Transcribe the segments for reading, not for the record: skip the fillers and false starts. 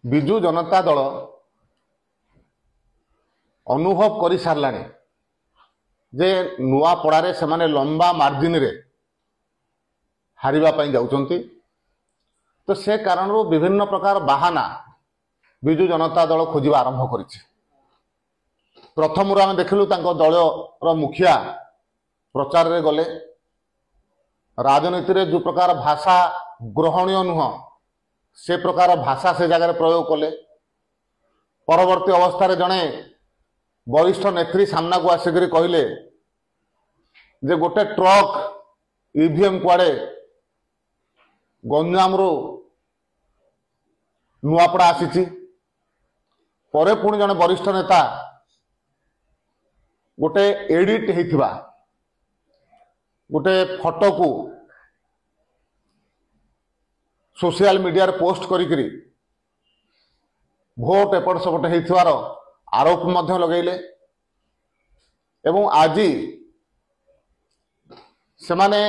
विजु जनता दल अनुभव कर सारा जे नुआपड़े से माने लंबा मार्जिन रे हारिबा जाउचंती। तो से कारण विभिन्न प्रकार बाहाना विजु जनता दल खोजा आरंभ करिछि। प्रथम आम देखिलु दल मुखिया प्रचार रे गले राजनीति रे जो प्रकार भाषा ग्रहणीय नुह से प्रकार भाषा से जगह प्रयोग कले। परवर्ती अवस्था रे जड़े वरिष्ठ नेत्री सामना को आसिक कहले जे गोटे ट्रक ईवीएम कुआड़े गंजाम रू नुआपड़ा आसी। परे पुणी जड़े वरिष्ठ नेता गोटे एडिट होइथिबा गोटे फोटो को सोशल मीडिया रे पोस्ट करिकरी भोट एपट सेपट होइथिबार आरोप मध्य लगैले। एवं आज से माने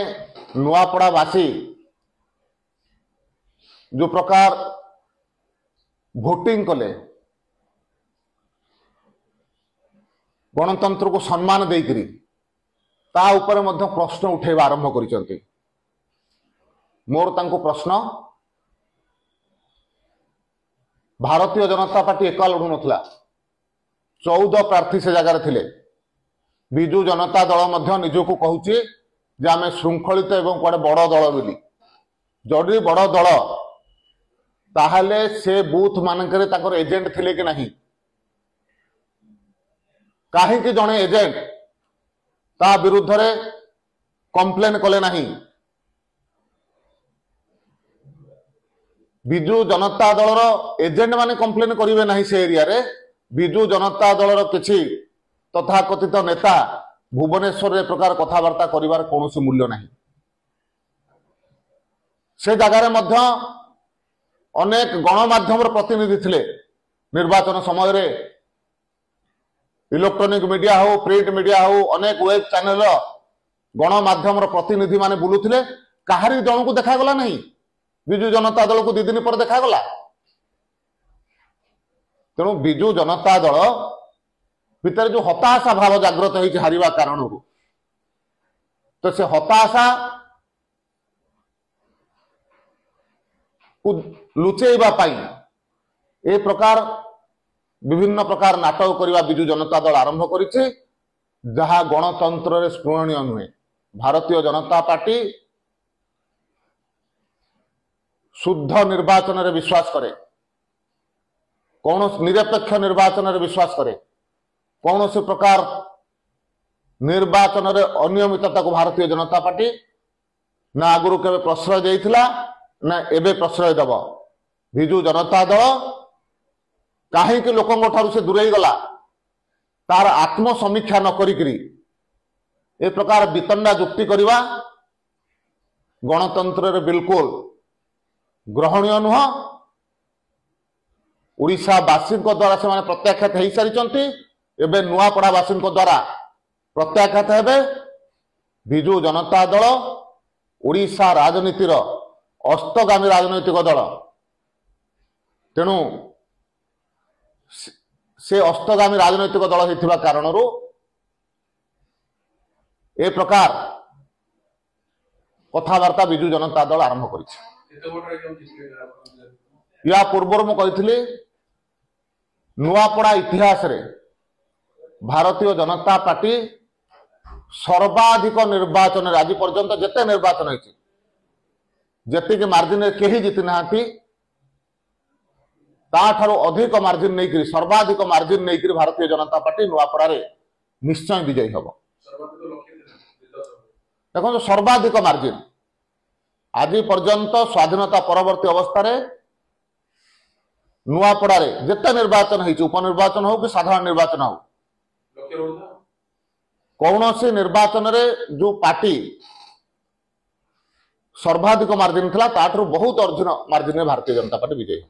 नुआपड़ावासी जो प्रकार भोटिंग कले गणतंत्र को सम्मान देकरी ता ऊपर मध्य प्रश्न उठेबा आरंभ करिसंती। मोर तांको प्रश्न भारतीय जनता पार्टी एका लड़ू नथिला 14 प्रार्थी से जगार थिले। विजु जनता दल मध्य निजको कहूची जे आमे श्रृंखलित एवं कुआडे बड़ दल बोली। जदि बड़ दल ताहले से बूथ मानकरे ताकर एजेंट थिले कि नहीं, काहे कि जने एजेंट ता विरुद्ध रे कंप्लेन कले नहीं। विजु जनता दल एजेंट माने कंप्लेन करिवे नहीं से एरिया रे। विजु जनता दल किछि तथाकथित नेता भुवनेश्वर रे प्रकार कथावार्ता करिवार कोनोसी मूल्य नहीं। से जगार मध्य अनेक गणमाध्यम प्रतिनिधि थिले। निर्वाचन समय रे इलेक्ट्रॉनिक मीडिया हो प्रिंट मीडिया हो अनेक वेब चैनल गणमाध्यम प्रतिनिधि माने बुलुथिले। काहारी जन को देखा गला नहीं। विजु जनता दल को 2 दिन पर देखा गला। तेणु विजु जनता दल भितर जो हताशा भाव जागृत होइछि हारिबा कारण तो से हताशा को लुचेइबा पाई ए प्रकार विभिन्न प्रकार नाटक करवा विजु जनता दल आरंभ करिछि, जहा गणतंत्र रे स्पृहणीय नुहे। भारतीय जनता पार्टी शुद्ध निर्वाचन रे विश्वास करे, कौन निरपेक्ष निर्वाचन रे विश्वास करे। कौन से प्रकार निर्वाचन रे अनियमितता को भारतीय जनता पार्टी ना आगुरु केबे प्रश्रय देइथिला ना एबे प्रश्रय दब। विजु जनता दल काहे कि लोकंग ठारू से दूरेई गला तार आत्म समीक्षा न करिकरी ए प्रकार वितंडा जुक्ति करिवा गणतंत्र रे बिल्कुल ग्रहणीय नुह। ओडिशा वासी द्वारा से प्रत्याख्यात हो सारी एवं नुआपड़ा वासी द्वारा प्रत्याख्यात हेबे। विजु जनता दल ओडिशा राजनीतिर अस्तगामी राजनैतिक दल। तेणु से अस्तगामी राजनैतिक दल होइथिबा कारणरू ए प्रकार कथावार्ता विजु जनता दल आरंभ करिछि। या पूर्व मु कही नुआपड़ा इतिहास रे भारतीय जनता पार्टी सर्वाधिक निर्वाचन आज पर्यंत जेते निर्वाचन होइछि जेतिक मार्जिन रे केही जीति नाहांती ताठारो अधिक मार्जिन नहीं करी सर्वाधिक मार्जिन नहीं करी भारतीय जनता पार्टी नुआपड़ा रे निश्चय विजयी हबो। देखो सर्वाधिक मार्जिन आज पर्यंत स्वाधीनता परवर्ती अवस्था रे नुआपड़ा रे जेते निर्वाचन होइछि उपनिर्वाचन हो कि साधारण निर्वाचन हो कौन से निर्वाचन रे जो पार्टी सर्वाधिक मार्जिन थिला ताठरो बहुत अर्जुन मार्जिन रे भारतीय जनता पार्टी विजयी।